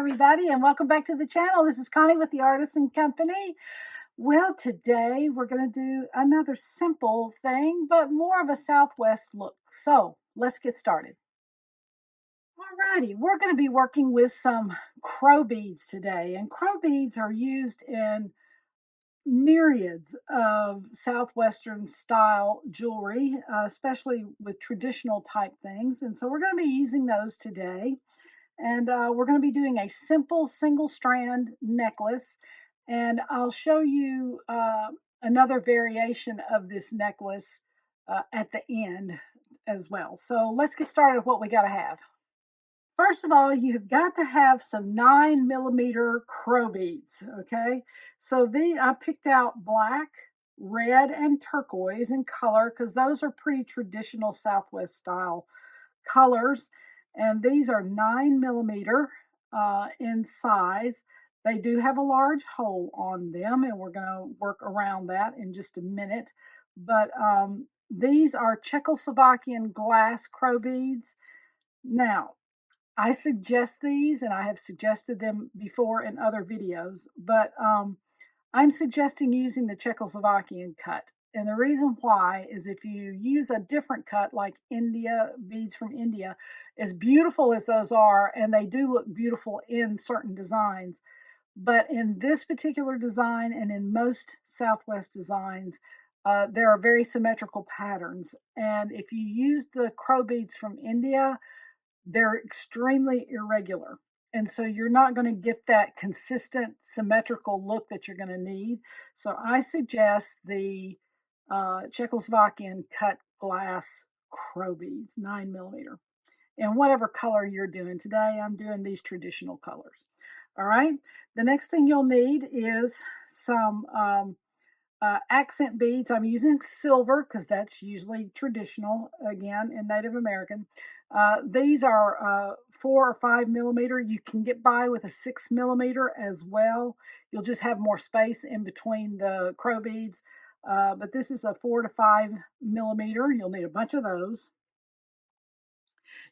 everybody, and welcome back to the channel. This is Connie with the Artisan Company. Well, today we're going to do another simple thing, but more of a Southwest look. So let's get started. Alrighty, we're going to be working with some crow beads today, and crow beads are used in myriads of Southwestern style jewelry, especially with traditional type things. And so we're going to be using those today. And we're going to be doing a simple single strand necklace. And I'll show you another variation of this necklace at the end as well. So let's get started with what we got to have. First of all, you've got to have some 9mm crow beads, okay? So I picked out black, red, and turquoise in color because those are pretty traditional Southwest style colors. And these are 9mm in size. They do have a large hole on them, and we're going to work around that in just a minute. But these are Czechoslovakian glass crow beads. Now, I suggest these, and I have suggested them before in other videos, but I'm suggesting using the Czechoslovakian cut. And the reason why is if you use a different cut like India, beads from India, as beautiful as those are, and they do look beautiful in certain designs, but in this particular design and in most Southwest designs, there are very symmetrical patterns. And if you use the crow beads from India, they're extremely irregular. And so you're not going to get that consistent symmetrical look that you're going to need. So I suggest the Czechoslovakian cut glass crow beads, 9mm. And whatever color you're doing. Today I'm doing these traditional colors. All right. The next thing you'll need is some accent beads. I'm using silver because that's usually traditional, again, in Native American. These are 4 or 5mm. You can get by with a 6mm as well. You'll just have more space in between the crow beads. But this is a 4 to 5mm. You'll need a bunch of those.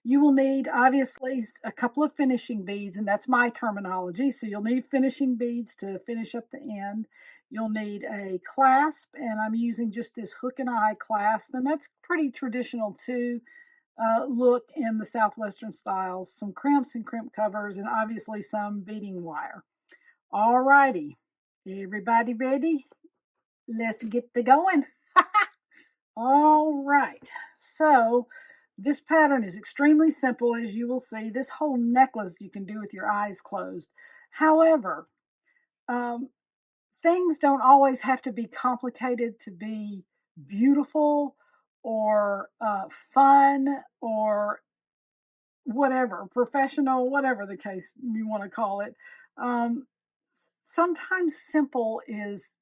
You will need, obviously, a couple of finishing beads, and that's my terminology. So you'll need finishing beads to finish up the end. You'll need a clasp, and I'm using just this hook and eye clasp, and that's pretty traditional too. Look in the Southwestern styles, some crimps and crimp covers, and obviously some beading wire. All righty, everybody ready? Let's get the going. All right, so this pattern is extremely simple, as you will see. This whole necklace you can do with your eyes closed. However, things don't always have to be complicated to be beautiful or fun or whatever, professional, whatever the case you want to call it. Sometimes simple is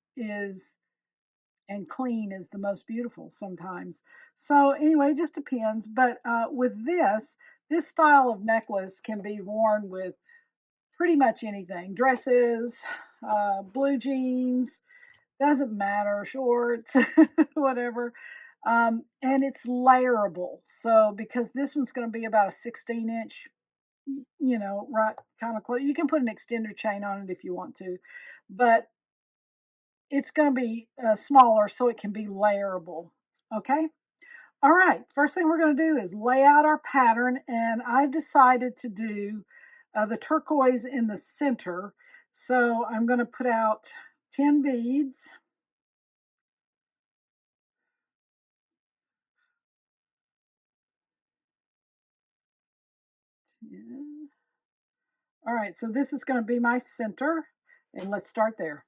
and clean is the most beautiful sometimes. So anyway, it just depends. But with this style of necklace can be worn with pretty much anything. Dresses, blue jeans, doesn't matter, shorts, whatever. And it's layerable. So because this one's going to be about a 16-inch, right kind of close. You can put an extender chain on it if you want to, but it's going to be smaller so it can be layerable. Okay. All right. First thing we're going to do is lay out our pattern, and I've decided to do the turquoise in the center. So I'm going to put out 10 beads. All right, so this is going to be my center, and let's start there.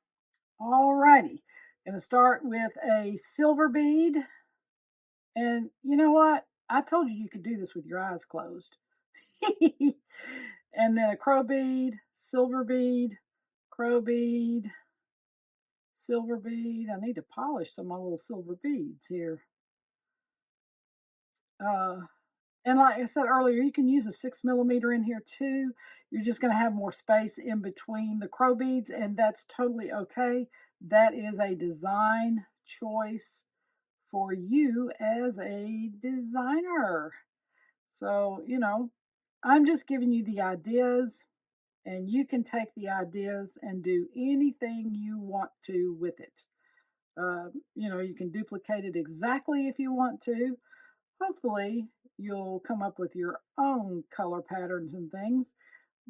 All righty, going to start with a silver bead, and you know what? I told you could do this with your eyes closed. And then a crow bead, silver bead, crow bead, silver bead. I need to polish some of my little silver beads here. And like I said earlier, you can use a 6mm in here too. You're just going to have more space in between the crow beads, and that's totally okay. That is a design choice for you as a designer. So, I'm just giving you the ideas, And you can take the ideas and do anything you want to with it. You can duplicate it exactly if you want to. Hopefully, you'll come up with your own color patterns and things.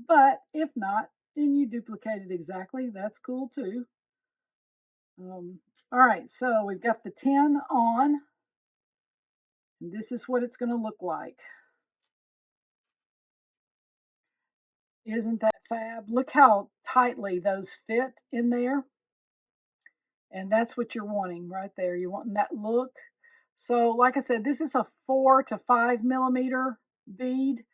But if not, and you duplicate it exactly, that's cool too. All right, so we've got the 10 on. And this is what it's going to look like. Isn't that fab? Look how tightly those fit in there. And that's what you're wanting right there. You're wanting that look. So like I said, this is a 4 to 5 millimeter bead.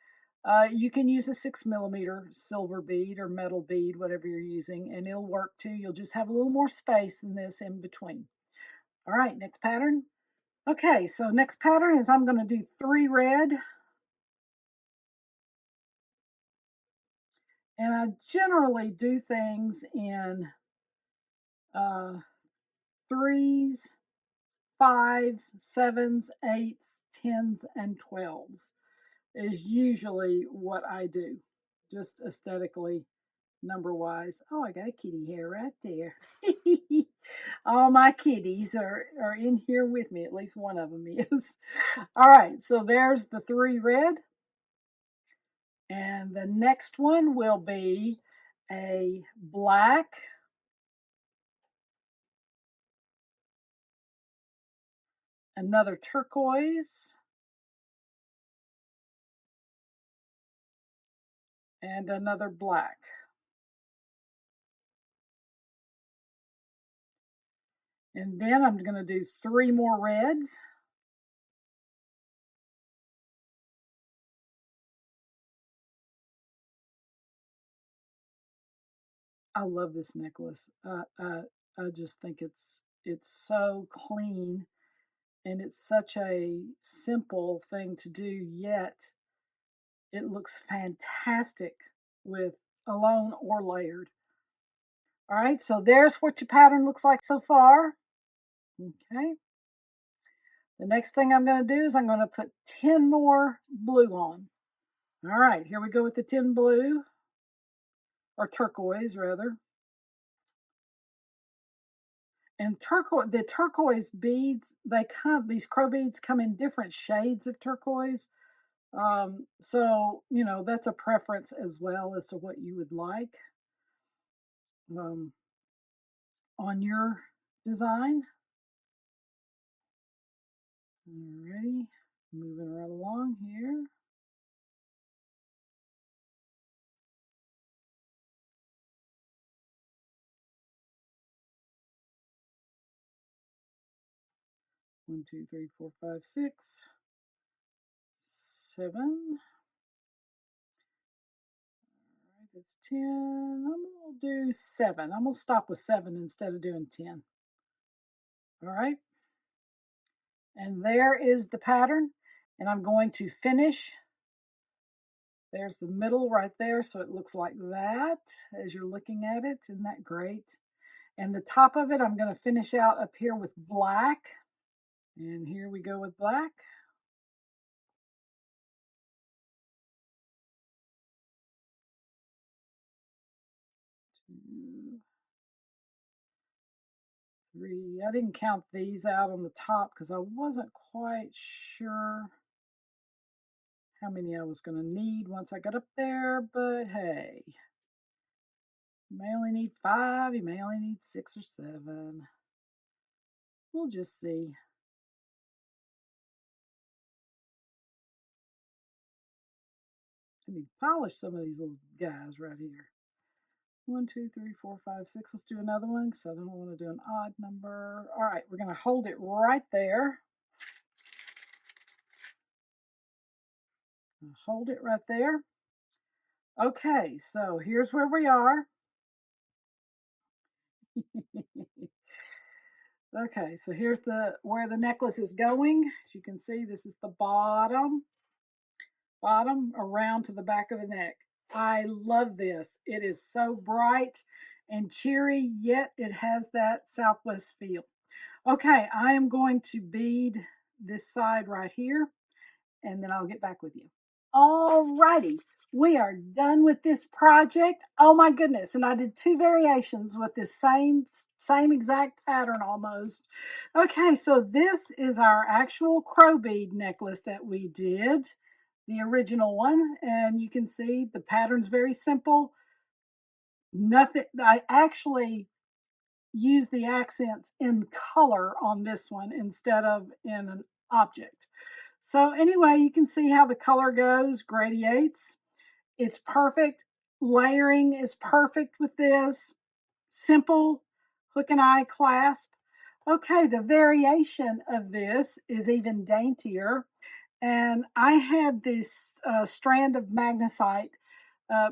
You can use a 6 millimeter silver bead or metal bead, whatever you're using, and it'll work too. You'll just have a little more space than this in between. All right, next pattern. Okay, so next pattern is I'm going to do 3 red. And I generally do things in threes, fives, sevens, eights, tens, and 12s is usually what I do, just aesthetically, number wise. Oh, I got a kitty hair right there. All my kitties are in here with me. At least one of them is. All right, so there's the 3 red. And the next one will be a black, another turquoise, and another black. And then I'm going to do 3 more reds. I love this necklace. I just think it's so clean, and it's such a simple thing to do, yet it looks fantastic with alone or layered. All right, so there's what your pattern looks like so far. Okay. The next thing I'm going to do is I'm going to put 10 more blue on. All right, here we go with the 10 blue, or turquoise rather. And the turquoise beads, these crow beads come in different shades of turquoise. So, that's a preference as well as to what you would like on your design. Alrighty, moving right along here. One, two, three, four, five, 6, 7. Alright, that's 10. I'm gonna do 7. I'm gonna stop with 7 instead of doing 10. Alright. And there is the pattern. And I'm going to finish. There's the middle right there, so it looks like that as you're looking at it. Isn't that great? And the top of it, I'm going to finish out up here with black. And here we go with black. 2, 3. I didn't count these out on the top because I wasn't quite sure how many I was going to need once I got up there, but hey, you may only need 5, you may only need 6 or 7. We'll just see. I need to polish some of these little guys right here. 1, 2, 3, 4, 5, 6. Let's do another one because I don't want to do an odd number. All right, we're going to hold it right there. Hold it right there. Okay, so here's where we are. Okay, so here's where the necklace is going. As you can see, this is the bottom around to the back of the neck. I love this. It is so bright and cheery, yet it has that Southwest feel. Okay, I am going to bead this side right here, and then I'll get back with you. Alrighty, we are done with this project. Oh my goodness, and I did 2 variations with this same exact pattern almost. Okay, so this is our actual crow bead necklace that we did, the original one, and you can see the pattern's very simple. Nothing, I actually use the accents in color on this one instead of in an object. So anyway, you can see how the color goes, gradiates. It's perfect. Layering is perfect with this. Simple hook and eye clasp. Okay, the variation of this is even daintier. And I had this strand of magnesite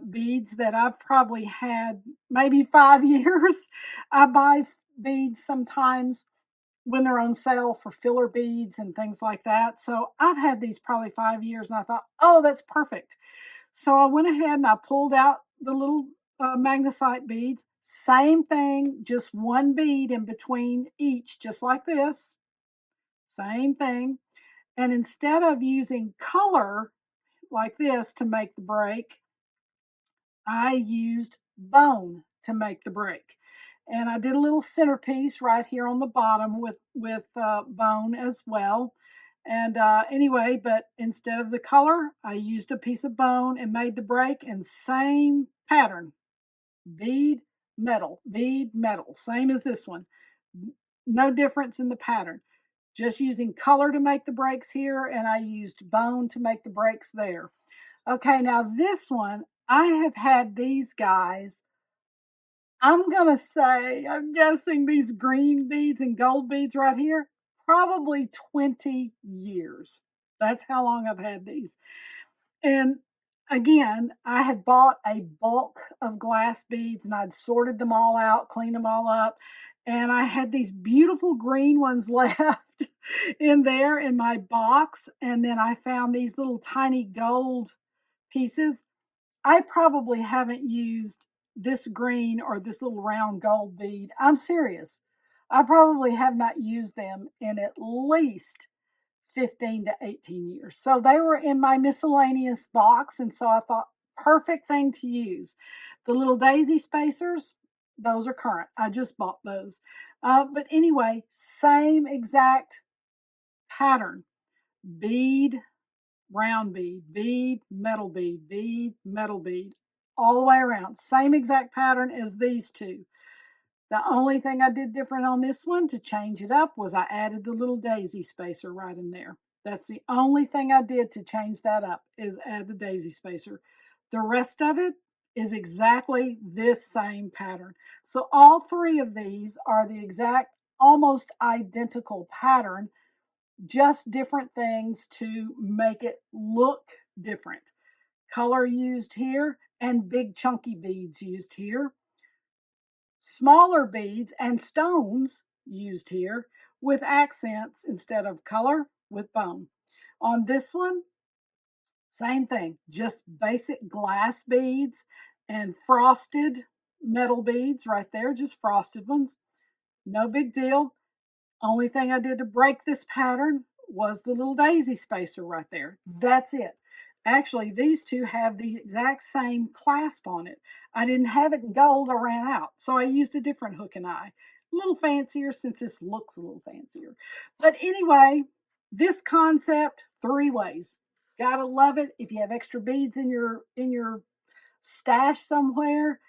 beads that I've probably had maybe 5 years. I buy beads sometimes when they're on sale for filler beads and things like that. So I've had these probably 5 years and I thought, oh, that's perfect. So I went ahead and I pulled out the little magnesite beads. Same thing, just one bead in between each, just like this. Same thing. And instead of using color like this to make the break, I used bone to make the break. And I did a little centerpiece right here on the bottom with bone as well. And anyway, but instead of the color, I used a piece of bone and made the break, and same pattern, bead, metal, same as this one. No difference in the pattern. Just using color to make the breaks here, and I used bone to make the breaks there. Okay, now this one, I have had these guys, I'm going to say, I'm guessing these green beads and gold beads right here, probably 20 years. That's how long I've had these. And again, I had bought a bulk of glass beads and I'd sorted them all out, cleaned them all up. And I had these beautiful green ones left in there in my box. And then I found these little tiny gold pieces. I probably haven't used this green or this little round gold bead. I'm serious. I probably have not used them in at least 15 to 18 years. So they were in my miscellaneous box, and so I thought, perfect thing to use. The little daisy spacers, those are current. I just bought those. But anyway, same exact pattern. Bead, round bead, metal bead, metal bead, all the way around. Same exact pattern as these two. The only thing I did different on this one to change it up was I added the little daisy spacer right in there. That's the only thing I did to change that up, is add the daisy spacer. The rest of it is exactly this same pattern. So all 3 of these are the exact, almost identical pattern, just different things to make it look different. Color used here and big chunky beads used here. Smaller beads and stones used here with accents instead of color with bone. On this one, same thing, just basic glass beads and frosted metal beads right there, just frosted ones. No big deal. Only thing I did to break this pattern was the little daisy spacer right there. That's it. Actually, these two have the exact same clasp on it. I didn't have it in gold, I ran out. So I used a different hook and eye. A little fancier since this looks a little fancier. But anyway, this concept, 3 ways. Gotta love it. If you have extra beads in your stash somewhere,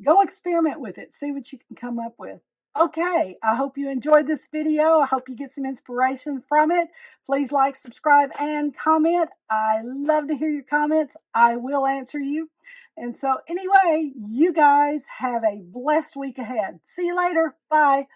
go experiment with it. See what you can come up with. Okay, I hope you enjoyed this video. I hope you get some inspiration from it. Please like, subscribe, and comment. I love to hear your comments. I will answer you. And so anyway, you guys have a blessed week ahead. See you later. Bye.